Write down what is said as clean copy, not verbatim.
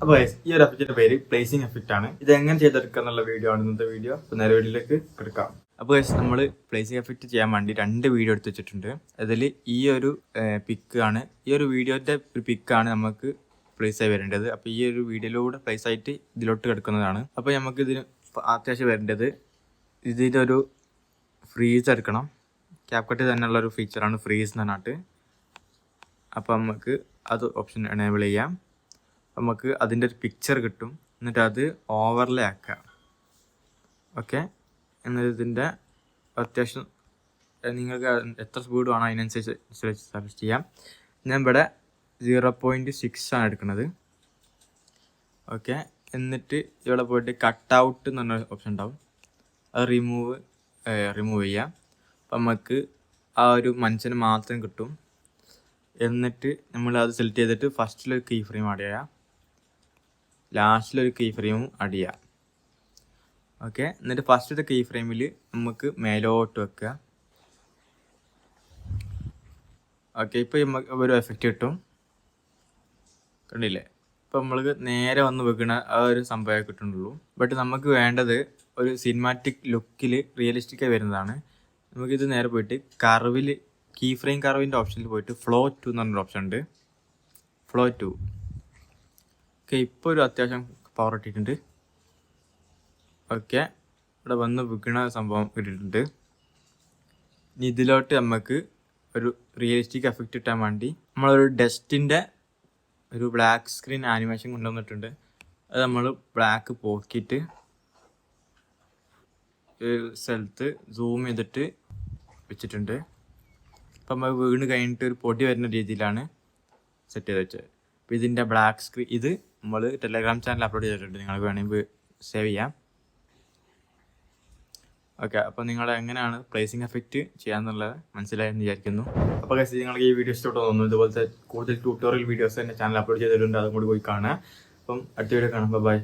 അപ്പോൾ ഈ ഒരു എഫക്റ്റിന്റെ പേര് പ്ലേസിംഗ് എഫക്റ്റ് ആണ്. ഇത് എങ്ങനെ ചെയ്തെടുക്കുക എന്നുള്ള വീഡിയോ ആണ് ഇന്നത്തെ വീഡിയോ. അപ്പോൾ നേരെ വീഡിയോയിലേക്ക് എടുക്കാം. അപ്പോൾ നമ്മൾ പ്ലേസിംഗ് എഫക്റ്റ് ചെയ്യാൻ വേണ്ടി 2 വീഡിയോ എടുത്ത് വെച്ചിട്ടുണ്ട്. അതിൽ ഈ ഒരു പിക്ക് ആണ്, ഈ ഒരു വീഡിയോന്റെ ഒരു പിക്കാണ് നമുക്ക് പ്ലേസ് ആയി വരേണ്ടത്. അപ്പോൾ ഈ ഒരു വീഡിയോയിലൂടെ പ്ലേസ് ആയിട്ട് ഇതിലോട്ട് കിടക്കുന്നതാണ്. അപ്പോൾ നമുക്ക് ഇതിന് അത്യാവശ്യം വരേണ്ടത് ഇതിൻ്റെ ഒരു ഫ്രീസ് എടുക്കണം. ക്യാപ്കട്ട് തന്നെയുള്ള ഒരു ഫീച്ചറാണ് ഫ്രീസ് എന്ന് പറഞ്ഞിട്ട്. അപ്പോൾ നമുക്ക് അത് ഓപ്ഷൻ എനേബിൾ ചെയ്യാം. നമുക്ക് അതിൻ്റെ ഒരു പിക്ചർ കിട്ടും. എന്നിട്ട് അത് ഓവർലേ ആക്കാം. ഓക്കെ, എന്നിട്ട് ഇതിൻ്റെ അത്യാവശ്യം നിങ്ങൾക്ക് എത്ര സ്പീഡ് വേണോ അതിനനുസരിച്ച് സെലക്ട് ചെയ്യാം. ഞാൻ ഇവിടെ 0.6 ആണ് എടുക്കുന്നത്. ഓക്കെ, എന്നിട്ട് ഇവിടെ പോയിട്ട് കട്ട് ഔട്ട് എന്ന് പറഞ്ഞ ഓപ്ഷൻ ഉണ്ടാവും. അത് റിമൂവ് ചെയ്യാം. അപ്പം നമുക്ക് ആ ഒരു മനുഷ്യന് മാത്രം കിട്ടും. എന്നിട്ട് നമ്മൾ അത് സെലക്ട് ചെയ്തിട്ട് ഫസ്റ്റിലൊരു കീ ഫ്രെയിം ആഡ് ചെയ്യാം, ലാസ്റ്റിലൊരു കീ ഫ്രെയിമും ആഡ് ചെയ്യാം. ഓക്കെ, എന്നിട്ട് ഫസ്റ്റത്തെ കീ ഫ്രെയിമിൽ നമുക്ക് മേലോട്ട് വെക്കുക. ഓക്കെ, ഇപ്പോൾ നമുക്ക് ഒരു എഫക്റ്റ് കിട്ടും, കണ്ടില്ലേ? ഇപ്പം നമ്മൾക്ക് നേരെ വന്ന് വെക്കണ ആ ഒരു സംഭവമേ കിട്ടുന്നുള്ളൂ. ബട്ട് നമുക്ക് വേണ്ടത് ഒരു സിനിമാറ്റിക് ലുക്കിൽ റിയലിസ്റ്റിക്കായി വരുന്നതാണ്. നമുക്കിത് നേരെ പോയിട്ട് കർവിൽ കീ ഫ്രെയിം കർവിൻ്റെ ഓപ്ഷനിൽ പോയിട്ട് ഫ്ലോ 2 എന്ന് പറഞ്ഞൊരു ഓപ്ഷൻ ഉണ്ട്. ഫ്ലോ 2. ഓക്കെ, ഇപ്പോൾ ഒരു അത്യാവശ്യം പവർ ഇട്ടിട്ടുണ്ട്. ഓക്കെ, ഇവിടെ വന്ന് വിൽക്കണ സംഭവം ഇട്ടിട്ടുണ്ട്. ഇനി ഇതിലോട്ട് നമുക്ക് ഒരു റിയലിസ്റ്റിക് എഫക്റ്റ് കിട്ടാൻ വേണ്ടി നമ്മളൊരു ഡസ്റ്റിൻ്റെ ഒരു ബ്ലാക്ക് സ്ക്രീൻ ആനിമേഷൻ കൊണ്ടുവന്നിട്ടുണ്ട്. അത് നമ്മൾ ബ്ലാക്ക് പോക്കിയിട്ട് സ്ഥലത്ത് സൂം ചെയ്തിട്ട് വെച്ചിട്ടുണ്ട്. അപ്പം നമ്മൾ വീണ് കഴിഞ്ഞിട്ട് ഒരു പൊടി വരുന്ന രീതിയിലാണ് സെറ്റ് ചെയ്ത് വെച്ചത്. അപ്പോൾ ഇതിൻ്റെ ബ്ലാക്ക് സ്ക്രീൻ ഇത് നമ്മൾ ടെലഗ്രാം ചാനൽ അപ്ലോഡ് ചെയ്തിട്ടുണ്ട്, നിങ്ങൾക്ക് വേണമെങ്കിൽ സേവ് ചെയ്യാം. ഓക്കെ, അപ്പോൾ നിങ്ങൾ എങ്ങനെയാണ് പ്ലേസിംഗ് എഫക്റ്റ് ചെയ്യാന്നുള്ളത് മനസ്സിലായെന്ന് വിചാരിക്കുന്നു. അപ്പോൾ നിങ്ങൾക്ക് ഈ വീഡിയോ ഇഷ്ടപ്പെട്ടു തോന്നുന്നു. ഇതുപോലത്തെ കൂടുതൽ ട്യൂട്ടോറിയൽ വീഡിയോസ് എൻ്റെ ചാനൽ അപ്ലോഡ് ചെയ്തിട്ടുണ്ട്, അതും കൂടി പോയി കാണുക. അപ്പം അടുത്ത വീഡിയോ കാണാം. ബൈ.